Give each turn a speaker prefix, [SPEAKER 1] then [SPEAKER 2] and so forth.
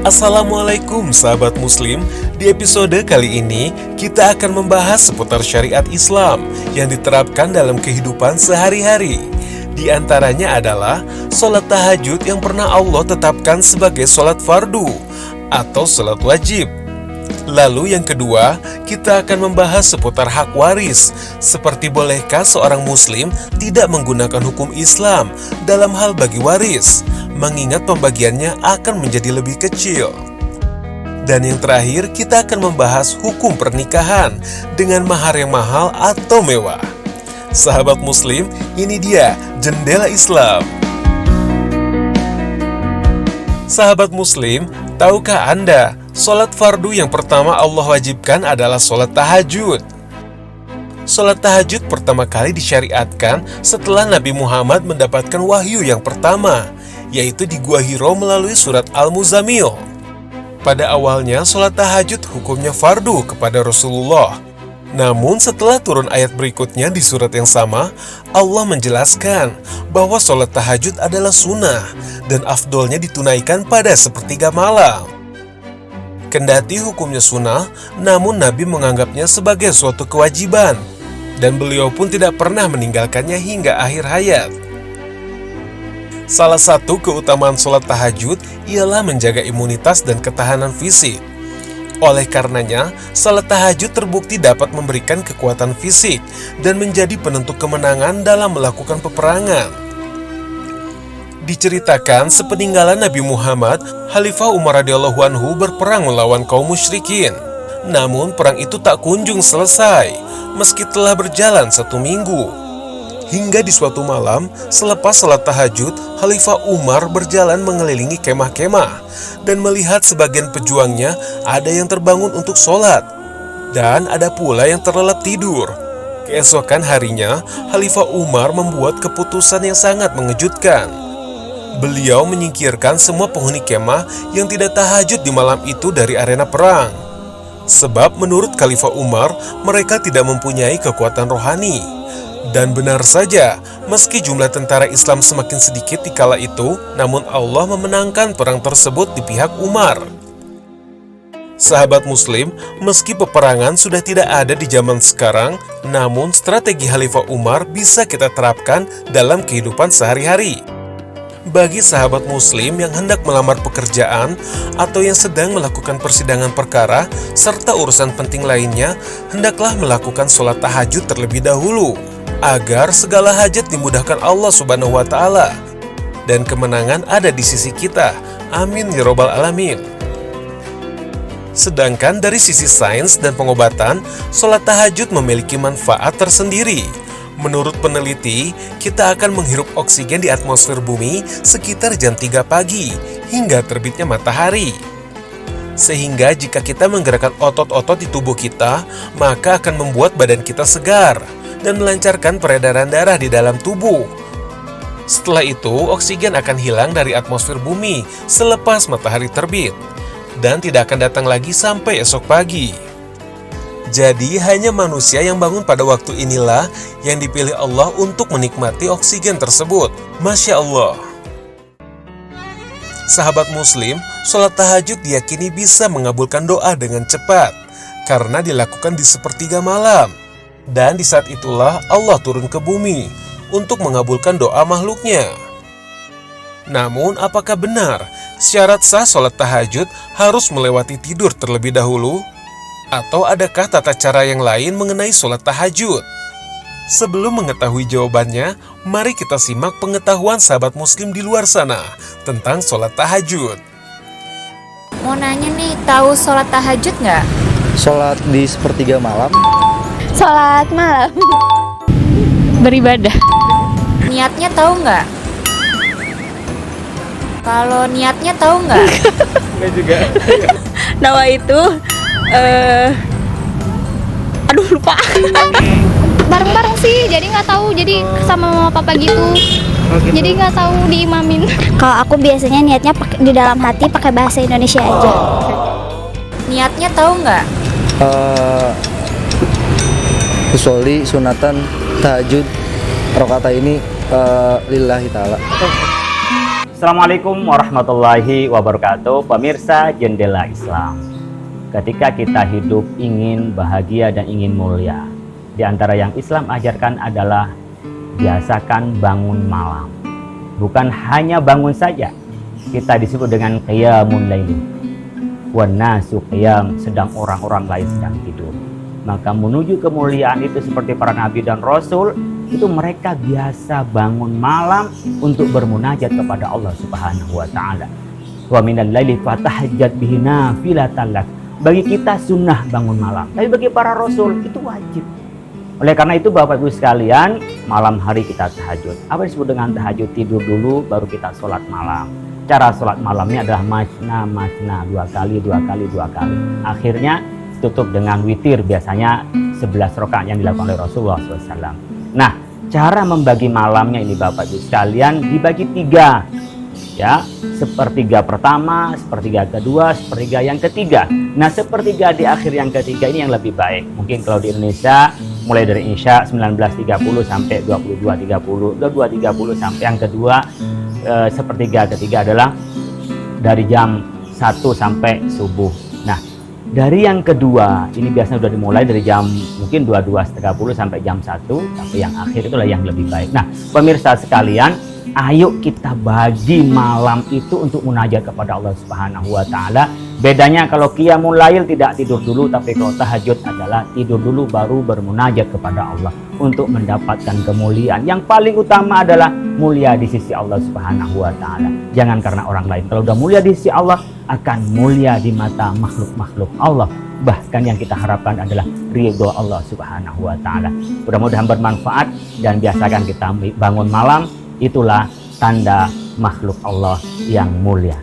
[SPEAKER 1] Assalamualaikum sahabat muslim. Di episode kali ini kita akan membahas seputar syariat Islam yang diterapkan dalam kehidupan sehari-hari. Di antaranya adalah sholat tahajud yang pernah Allah tetapkan sebagai sholat fardu atau sholat wajib. Lalu yang kedua, kita akan membahas seputar hak waris, seperti bolehkah seorang muslim tidak menggunakan hukum Islam dalam hal bagi waris, mengingat pembagiannya akan menjadi lebih kecil. Dan yang terakhir, kita akan membahas hukum pernikahan dengan mahar yang mahal atau mewah. Sahabat muslim, ini dia Jendela Islam. Sahabat muslim, tahukah Anda, sholat fardu yang pertama Allah wajibkan adalah sholat tahajud. Sholat tahajud pertama kali disyariatkan setelah Nabi Muhammad mendapatkan wahyu yang pertama, yaitu di Gua Hiro melalui surat Al-Muzammil. Pada awalnya, sholat tahajud hukumnya fardu kepada Rasulullah. Namun setelah turun ayat berikutnya di surat yang sama, Allah menjelaskan bahwa sholat tahajud adalah sunnah dan afdolnya ditunaikan pada sepertiga malam. Kendati hukumnya sunnah, namun Nabi menganggapnya sebagai suatu kewajiban, dan beliau pun tidak pernah meninggalkannya hingga akhir hayat. Salah satu keutamaan sholat tahajud ialah menjaga imunitas dan ketahanan fisik. Oleh karenanya, sholat tahajud terbukti dapat memberikan kekuatan fisik dan menjadi penentu kemenangan dalam melakukan peperangan. Diceritakan sepeninggalan Nabi Muhammad, Khalifah Umar radhiyallahu anhu berperang melawan kaum musyrikin. Namun perang itu tak kunjung selesai, meski telah berjalan 1 minggu. Hingga di suatu malam, selepas salat tahajud, Khalifah Umar berjalan mengelilingi kemah-kemah dan melihat sebagian pejuangnya ada yang terbangun untuk sholat, dan ada pula yang terlelap tidur. Keesokan harinya, Khalifah Umar membuat keputusan yang sangat mengejutkan. Beliau menyingkirkan semua penghuni kemah yang tidak tahajud di malam itu dari arena perang. Sebab menurut Khalifah Umar, mereka tidak mempunyai kekuatan rohani. Dan benar saja, meski jumlah tentara Islam semakin sedikit di kala itu, namun Allah memenangkan perang tersebut di pihak Umar. Sahabat muslim, meski peperangan sudah tidak ada di zaman sekarang, namun strategi Khalifah Umar bisa kita terapkan dalam kehidupan sehari-hari. Bagi sahabat muslim yang hendak melamar pekerjaan atau yang sedang melakukan persidangan perkara serta urusan penting lainnya, hendaklah melakukan sholat tahajud terlebih dahulu, agar segala hajat dimudahkan Allah Subhanahu wa Ta'ala dan kemenangan ada di sisi kita. Amin ya Rabbal Alamin. Sedangkan dari sisi sains dan pengobatan, sholat tahajud memiliki manfaat tersendiri. Menurut peneliti, kita akan menghirup oksigen di atmosfer bumi sekitar jam 3 pagi hingga terbitnya matahari. Sehingga jika kita menggerakkan otot-otot di tubuh kita, maka akan membuat badan kita segar dan melancarkan peredaran darah di dalam tubuh. Setelah itu, oksigen akan hilang dari atmosfer bumi selepas matahari terbit dan tidak akan datang lagi sampai esok pagi. Jadi hanya manusia yang bangun pada waktu inilah yang dipilih Allah untuk menikmati oksigen tersebut. Masya Allah. Sahabat muslim, sholat tahajud diyakini bisa mengabulkan doa dengan cepat karena dilakukan di sepertiga malam. Dan di saat itulah Allah turun ke bumi untuk mengabulkan doa makhluknya. Namun apakah benar syarat sah sholat tahajud harus melewati tidur terlebih dahulu? Atau adakah tata cara yang lain mengenai sholat tahajud? Sebelum mengetahui jawabannya, mari kita simak pengetahuan sahabat muslim di luar sana tentang sholat tahajud.
[SPEAKER 2] Mau nanya nih, tahu sholat tahajud nggak?
[SPEAKER 3] Sholat di sepertiga malam.
[SPEAKER 4] Sholat malam. Beribadah.
[SPEAKER 2] Niatnya tahu nggak? Kalau niatnya tahu nggak?
[SPEAKER 3] Enggak juga.
[SPEAKER 4] Nawa itu aduh lupa. Bareng-bareng sih, jadi nggak tahu, jadi sama mama papa gitu. Jadi nggak tahu diimamin.
[SPEAKER 5] Kalau aku biasanya niatnya di dalam hati pakai bahasa Indonesia aja.
[SPEAKER 2] Niatnya tahu nggak?
[SPEAKER 3] Usholi, sunatan, tahajud, rakaat ini lillahi ta'ala.
[SPEAKER 6] Assalamualaikum warahmatullahi wabarakatuh. Pemirsa Jendela Islam, ketika kita hidup ingin bahagia dan ingin mulia, di antara yang Islam ajarkan adalah biasakan bangun malam. Bukan hanya bangun saja, kita disebut dengan qiyamun laili. Wan nasu qiyam, sedang orang-orang lain sedang tidur. Maka menuju kemuliaan itu seperti para nabi dan rasul, itu mereka biasa bangun malam untuk bermunajat kepada Allah Subhanahu wa taala. Wa minal laili fatahajjat bihi nafilatan lak. Bagi kita sunnah bangun malam, tapi bagi para rasul itu wajib. Oleh karena itu Bapak Ibu sekalian, malam hari kita tahajud. Apa yang disebut dengan tahajud? Tidur dulu baru kita sholat malam. Cara sholat malamnya adalah masna, 2 kali. Akhirnya tutup dengan witir, biasanya 11 rakaat yang dilakukan oleh Rasulullah SAW. Nah, cara membagi malamnya ini Bapak Ibu sekalian dibagi 3. Ya, sepertiga pertama, sepertiga kedua, sepertiga yang ketiga. Nah, sepertiga di akhir yang ketiga ini yang lebih baik. Mungkin kalau di Indonesia mulai dari Isya 19.30 sampai 22.30, 22.30 sampai yang kedua. Sepertiga ketiga adalah dari jam 1 sampai subuh. Nah, dari yang kedua ini biasanya sudah dimulai dari jam mungkin 22.30 sampai jam 1, tapi yang akhir itulah yang lebih baik. Nah, pemirsa sekalian, ayo kita bagi malam itu untuk munajat kepada Allah Subhanahu wa taala. Bedanya kalau qiyamul lail tidak tidur dulu, tapi kalau tahajud adalah tidur dulu baru bermunajat kepada Allah untuk mendapatkan kemuliaan. Yang paling utama adalah mulia di sisi Allah Subhanahu wa taala. Jangan karena orang lain. Kalau udah mulia di sisi Allah, akan mulia di mata makhluk-makhluk Allah. Bahkan yang kita harapkan adalah ridho Allah Subhanahu wa taala. Mudah-mudahan bermanfaat dan biasakan kita bangun malam. Itulah tanda makhluk Allah yang mulia.